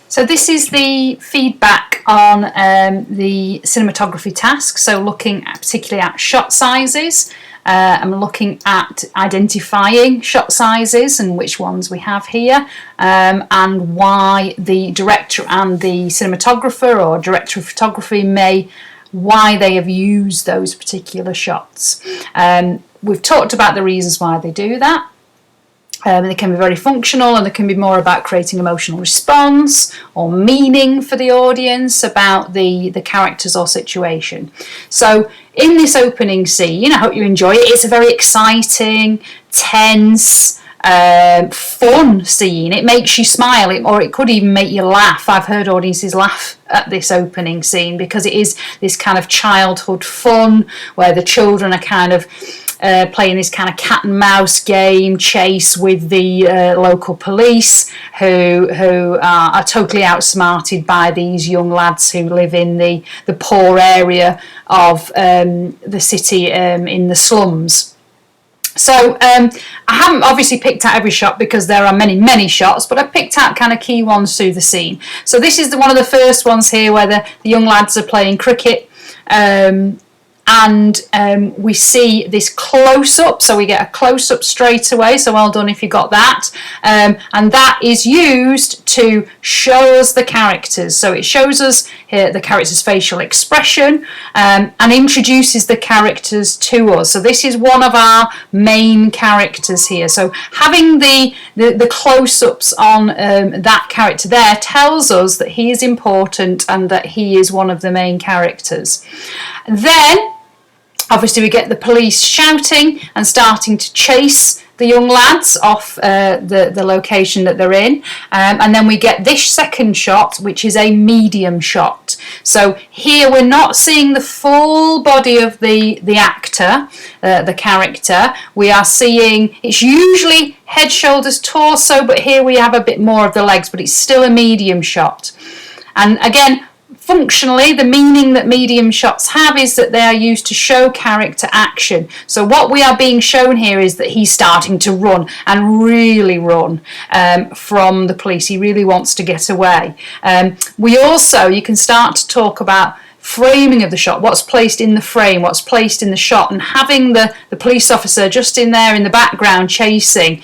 So this is the feedback on the cinematography task. So looking at, particularly at shot sizes. I'm looking at identifying shot sizes and which ones we have here, and why the director and the cinematographer or director of photography why they have used those particular shots. We've talked about the reasons why they do that. They can be very functional, and they can be more about creating emotional response or meaning for the audience about the characters or situation. So in this opening scene, I hope you enjoy it. It's a very exciting, tense, fun scene. It makes you smile, or it could even make you laugh. I've heard audiences laugh at this opening scene because it is this kind of childhood fun where the children are kind of playing this kind of cat and mouse game chase with the local police who are totally outsmarted by these young lads who live in the poor area of the city in the slums. So I haven't obviously picked out every shot because there are many shots, but I've picked out kind of key ones through the scene. So this is one of the first ones here where the young lads are playing cricket. And we see this close-up, so we get a close-up straight away, so well done if you got that. And that is used to show us the characters. So it shows us here the character's facial expression and introduces the characters to us. So this is one of our main characters here. So having the close-ups on that character there tells us that he is important and that he is one of the main characters. Then obviously we get the police shouting and starting to chase the young lads off the location that they're in, and then we get this second shot, which is a medium shot. So here we're not seeing the full body of the actor, the character. We are seeing, it's usually head, shoulders, torso, but here we have a bit more of the legs, but it's still a medium shot. And again, functionally, the meaning that medium shots have is that they are used to show character action. So what we are being shown here is that he's starting to run and really run from the police. He really wants to get away. We also, you can start to talk about framing of the shot, what's placed in the frame, what's placed in the shot, and having the police officer just in there in the background chasing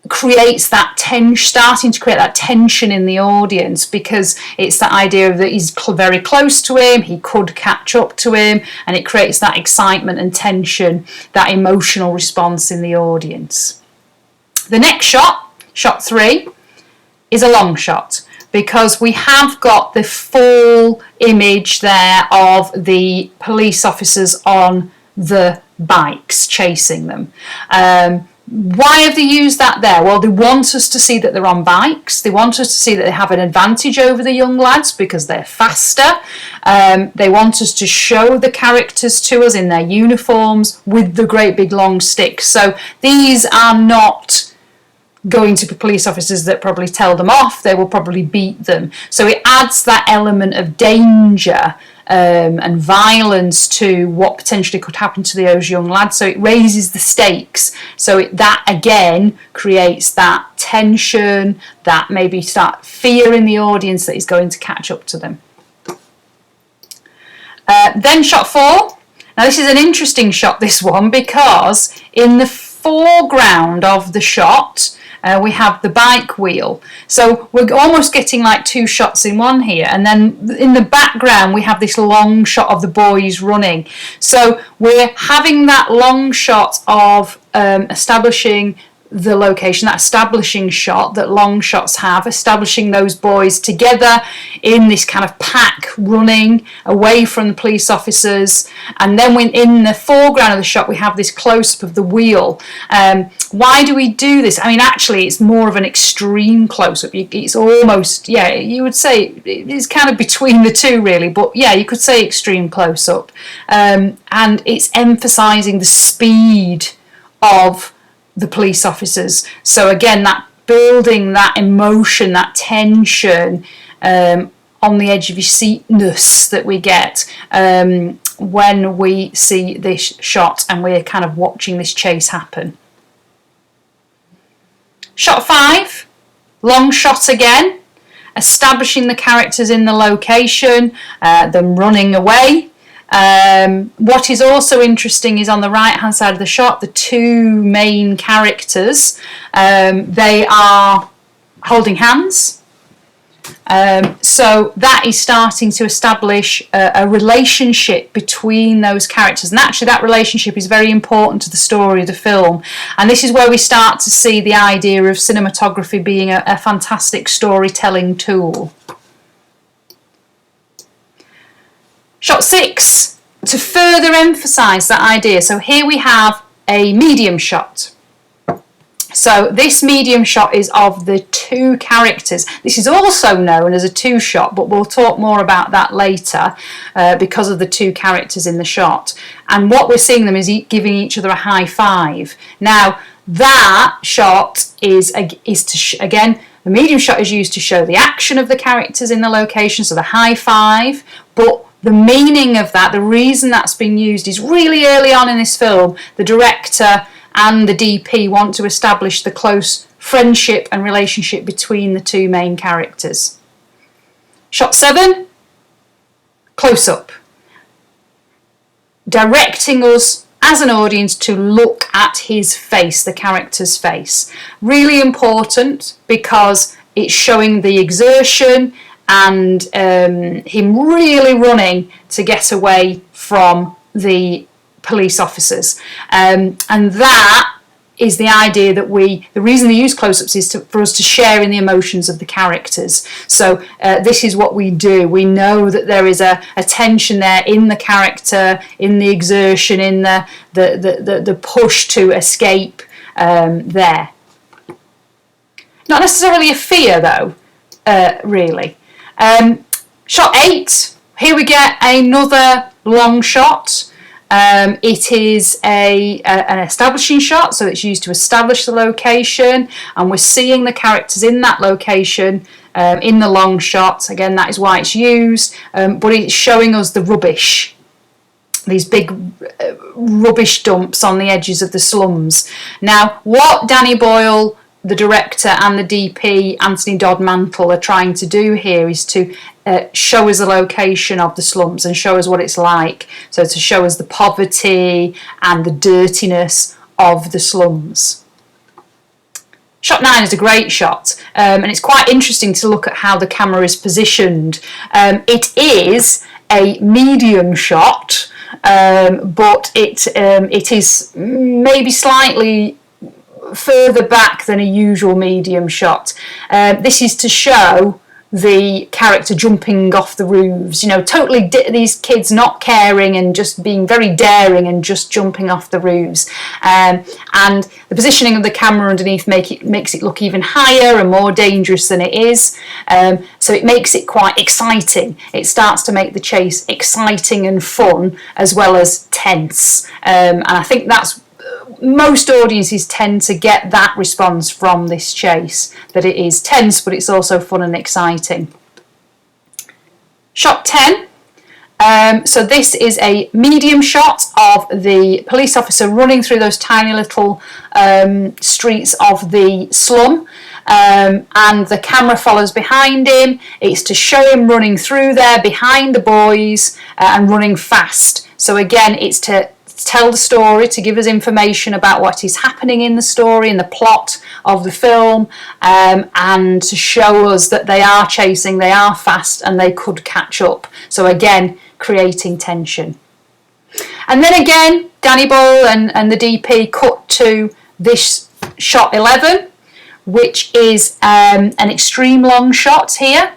creates that starting to create that tension in the audience, because it's that idea of that he's very close to him, he could catch up to him, and it creates that excitement and tension, that emotional response in the audience. The next shot, shot 3, is a long shot, because we have got the full image there of the police officers on the bikes chasing them. Why have they used that there? Well, they want us to see that they're on bikes. They want us to see that they have an advantage over the young lads because they're faster. They want us to show the characters to us in their uniforms with the great big long sticks. So these are not going to be police officers that probably tell them off. They will probably beat them. So it adds that element of danger and violence to what potentially could happen to those young lads. So it raises the stakes. So that again creates that tension, that maybe start fear in the audience that is going to catch up to them. Then shot 4. Now this is an interesting shot, this one, because in the foreground of the shot we have the bike wheel. So we're almost getting like 2 shots in one here. And then in the background, we have this long shot of the boys running. So we're having that long shot of establishing the location, that establishing shot that long shots have, establishing those boys together in this kind of pack running away from the police officers. And then when in the foreground of the shot we have this close-up of the wheel. Why do we do this? I mean, actually it's more of an extreme close-up. It's almost, yeah, you would say it's kind of between the two really, but yeah, you could say extreme close-up. And it's emphasising the speed of the police officers. So again, that building that emotion, that tension on the edge of your seatness that we get when we see this shot and we're kind of watching this chase happen. Shot 5, long shot again, establishing the characters in the location, them running away. What is also interesting is on the right hand side of the shot, the two main characters, they are holding hands. So that is starting to establish a relationship between those characters, and actually that relationship is very important to the story of the film, and this is where we start to see the idea of cinematography being a fantastic storytelling tool. Shot 6, to further emphasise that idea, so here we have a medium shot. So this medium shot is of the two characters. This is also known as a two shot, but we'll talk more about that later because of the two characters in the shot. And what we're seeing them is giving each other a high five. Now that shot is to again, the medium shot is used to show the action of the characters in the location, so the high five, but the meaning of that, the reason that's been used is really early on in this film, the director and the DP want to establish the close friendship and relationship between the two main characters. Shot 7, close up, directing us as an audience to look at his face, the character's face. Really important because it's showing the exertion and him really running to get away from the police officers, and that is the idea that the reason they use close-ups is for us to share in the emotions of the characters. So this is what we do. We know that there is a tension there in the character, in the exertion, in the push to escape there. Not necessarily a fear though, really. Shot 8, here we get another long shot. It is an establishing shot, so it's used to establish the location, and we're seeing the characters in that location in the long shot. Again, that is why it's used, but it's showing us the rubbish, these big rubbish dumps on the edges of the slums. Now, what Danny Boyle, the director, and the DP, Anthony Dodd Mantle, are trying to do here is to show us the location of the slums and show us what it's like. So to show us the poverty and the dirtiness of the slums. Shot 9 is a great shot, and it's quite interesting to look at how the camera is positioned. It is a medium shot, but it is maybe slightly further back than a usual medium shot. This is to show the character jumping off the roofs, you know, totally these kids not caring and just being very daring and just jumping off the roofs. And the positioning of the camera underneath makes it look even higher and more dangerous than it is. So it makes it quite exciting. It starts to make the chase exciting and fun as well as tense. And I think that's most audiences tend to get that response from this chase, that it is tense but it's also fun and exciting. Shot 10. So this is a medium shot of the police officer running through those tiny little streets of the slum, and the camera follows behind him. It's to show him running through there behind the boys and running fast. So again, it's to tell the story, to give us information about what is happening in the story and the plot of the film, and to show us that they are chasing, they are fast, and they could catch up. So again, creating tension. And then again, Danny Boyle and the DP cut to this shot 11, which is an extreme long shot here.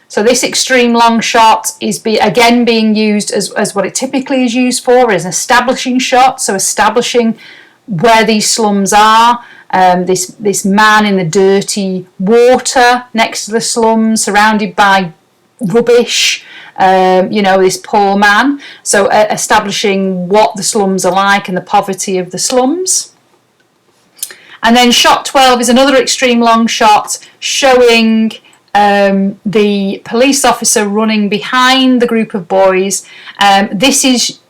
So this extreme long shot is again being used as what it typically is used for, as an establishing shot. So establishing where these slums are, this man in the dirty water next to the slums, surrounded by rubbish, you know, this poor man. So establishing what the slums are like and the poverty of the slums. And then shot 12 is another extreme long shot showing the police officer running behind the group of boys. This is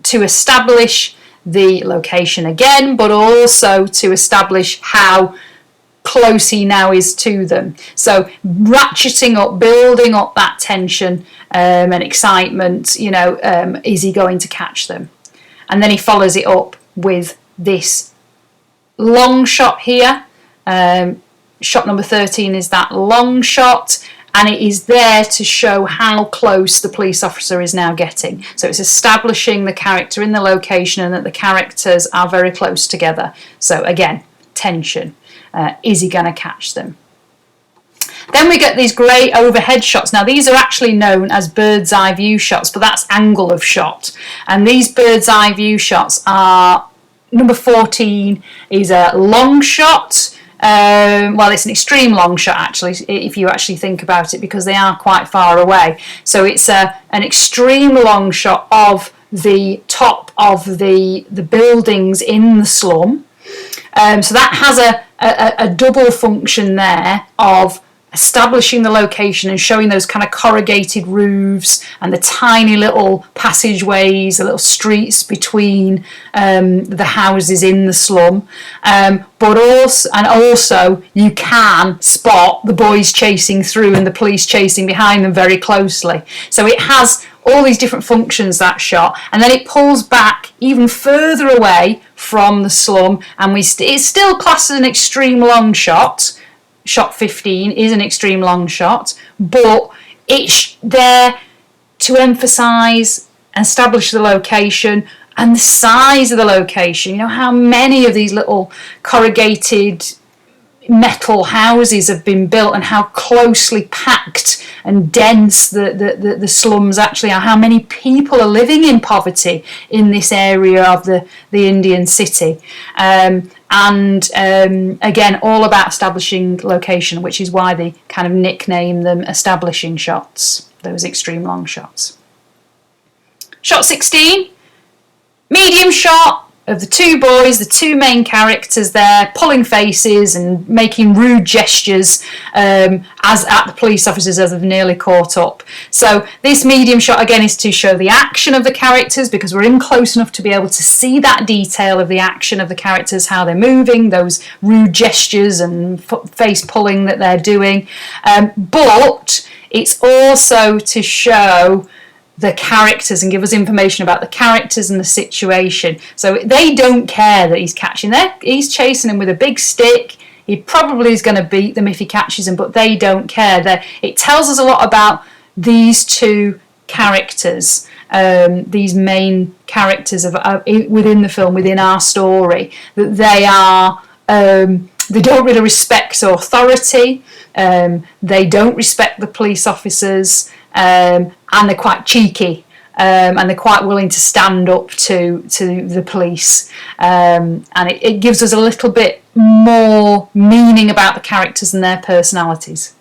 to establish the location again, but also to establish how close he now is to them. So ratcheting up, building up that tension and excitement, is he going to catch them? And then he follows it up with this long shot here. Shot number 13 is that long shot, and it is there to show how close the police officer is now getting. So it's establishing the character in the location and that the characters are very close together. So again, tension. Is he going to catch them? Then we get these great overhead shots. Now these are actually known as bird's eye view shots, but that's angle of shot. And these bird's eye view shots are, number 14 is a long shot. Well, it's an extreme long shot actually, if you actually think about it, because they are quite far away. So it's an extreme long shot of the top of the buildings in the slum. So that has a double function there of establishing the location and showing those kind of corrugated roofs and the tiny little passageways, the little streets between the houses in the slum. But also you can spot the boys chasing through and the police chasing behind them very closely. So it has all these different functions, that shot, and then it pulls back even further away from the slum, and it's still classed as an extreme long shot. Shot 15 is an extreme long shot, but it's there to emphasise and establish the location and the size of the location. How many of these little corrugated metal houses have been built and how closely packed and dense the slums actually are. How many people are living in poverty in this area of the Indian city. Again, all about establishing location, which is why they kind of nickname them establishing shots, those extreme long shots. Shot 16, medium shot of the two boys, the two main characters there, pulling faces and making rude gestures as at the police officers as they've nearly caught up. So this medium shot again is to show the action of the characters, because we're in close enough to be able to see that detail of the action of the characters, how they're moving, those rude gestures and face pulling that they're doing. But it's also to show the characters and give us information about the characters and the situation. So they don't care that he's catching them. He's chasing them with a big stick. He probably is going to beat them if he catches them, but they don't care. It tells us a lot about these two characters, these main characters within the film, within our story, that they are... they don't really respect authority. They don't respect the police officers. And they're quite cheeky, and they're quite willing to stand up to the police, and it gives us a little bit more meaning about the characters and their personalities.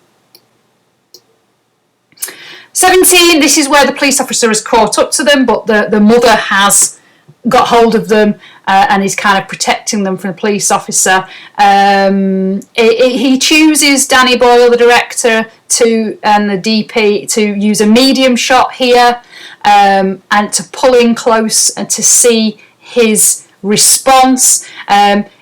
17, this is where the police officer has caught up to them, but the mother has got hold of them and is kind of protecting them from the police officer. He chooses, Danny Boyle, the director, and the DP, to use a medium shot here and to pull in close and to see his response.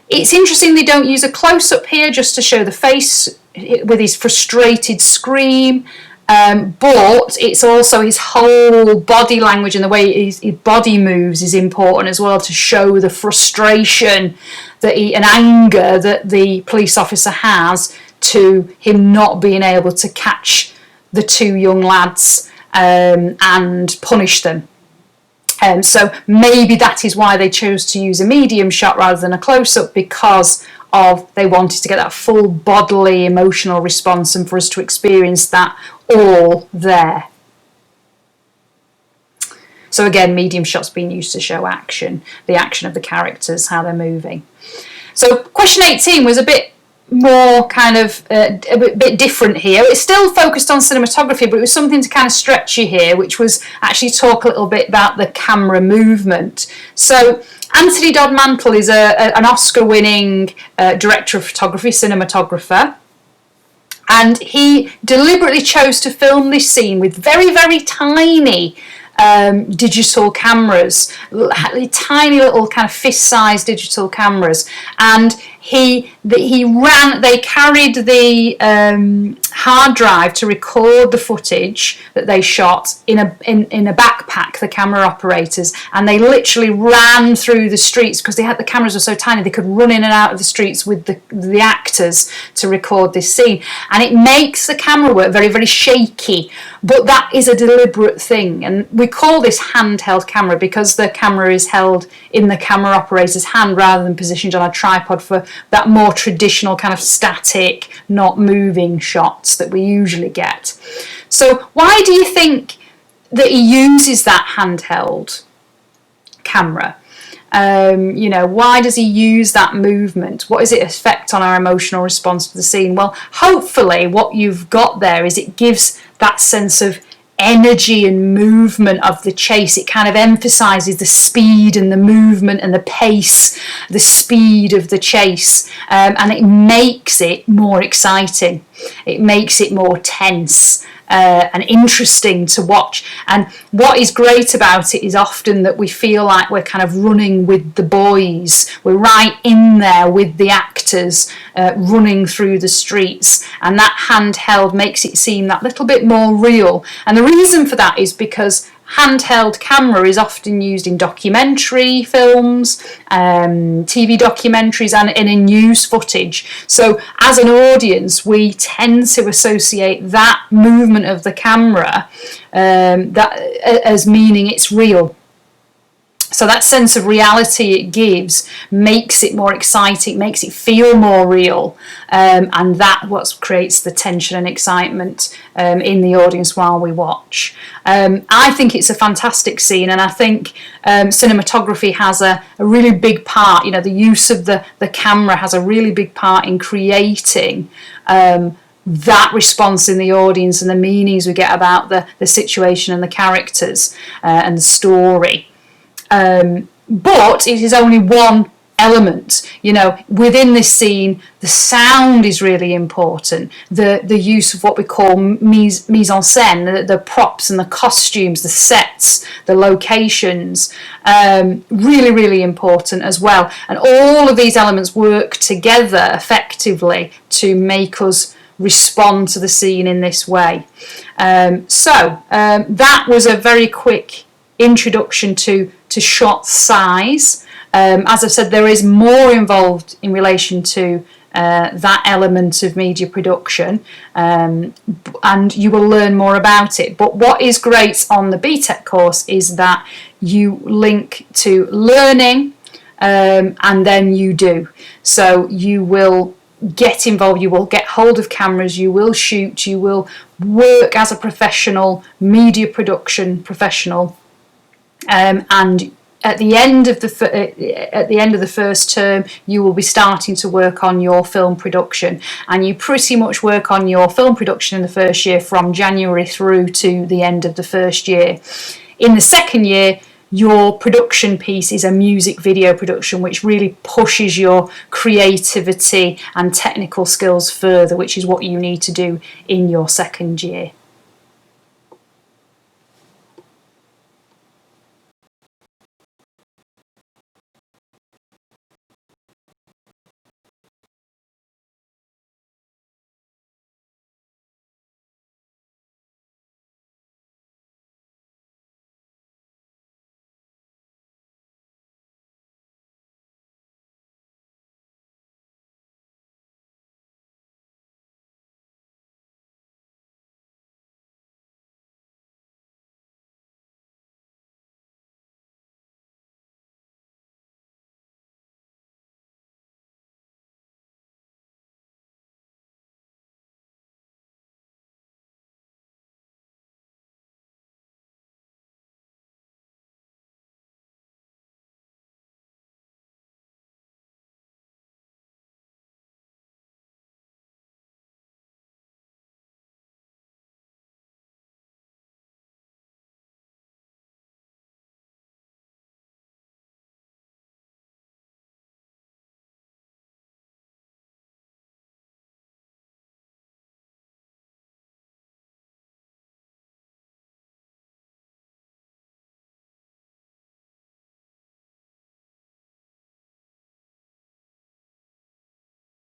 It's interesting they don't use a close-up here just to show the face with his frustrated scream. But it's also his whole body language and the way his body moves is important as well, to show the frustration and anger that the police officer has to him not being able to catch the two young lads and punish them. So maybe that is why they chose to use a medium shot rather than a close-up, because they wanted to get that full bodily emotional response and for us to experience that all there. So again, medium shots being used to show action, the action of the characters, how they're moving. So question 18 was a bit more kind of a bit different here. It's still focused on cinematography, but it was something to kind of stretch you here, which was actually talk a little bit about the camera movement. So Anthony Dodd Mantle is an Oscar-winning director of photography, cinematographer, and he deliberately chose to film this scene with very, very tiny digital cameras, tiny little kind of fist-sized digital cameras, and they carried the hard drive to record the footage that they shot in a backpack, the camera operators, and they literally ran through the streets because the cameras were so tiny they could run in and out of the streets with the actors to record this scene. And it makes the camera work very, very shaky, but that is a deliberate thing. And we call this handheld camera because the camera is held in the camera operator's hand rather than positioned on a tripod for that more traditional kind of static, not moving shots that we usually get. So why do you think that he uses that handheld camera? Why does he use that movement? What does it affect on our emotional response to the scene? Well, hopefully what you've got there is it gives that sense of energy and movement of the chase. It kind of emphasizes the speed and the movement and the pace, the speed of the chase, and it makes it more exciting. It makes it more tense and interesting to watch. And what is great about it is often that we feel like we're kind of running with the boys. We're right in there with the actors running through the streets, and that handheld makes it seem that little bit more real. And the reason for that is because handheld camera is often used in documentary films, TV documentaries, and in news footage. So as an audience, we tend to associate that movement of the camera as meaning it's real. So that sense of reality it gives makes it more exciting, makes it feel more real, and that what creates the tension and excitement in the audience while we watch. I think it's a fantastic scene, and I think cinematography has a really big part. The use of the camera has a really big part in creating that response in the audience and the meanings we get about the situation and the characters and the story. But it is only one element. Within this scene, the sound is really important. The use of what we call mise en scène, the props and the costumes, the sets, the locations, really, really important as well. And all of these elements work together effectively to make us respond to the scene in this way. So that was a very quick introduction to shot size. As I've said, there is more involved in relation to that element of media production, and you will learn more about it. But what is great on the BTEC course is that you link to learning and then you do. So you will get involved, you will get hold of cameras, you will shoot, you will work as a professional, media production professional. And at the end of the first term, you will be starting to work on your film production, and you pretty much work on your film production in the first year from January through to the end of the first year. In the second year, your production piece is a music video production, which really pushes your creativity and technical skills further, which is what you need to do in your second year.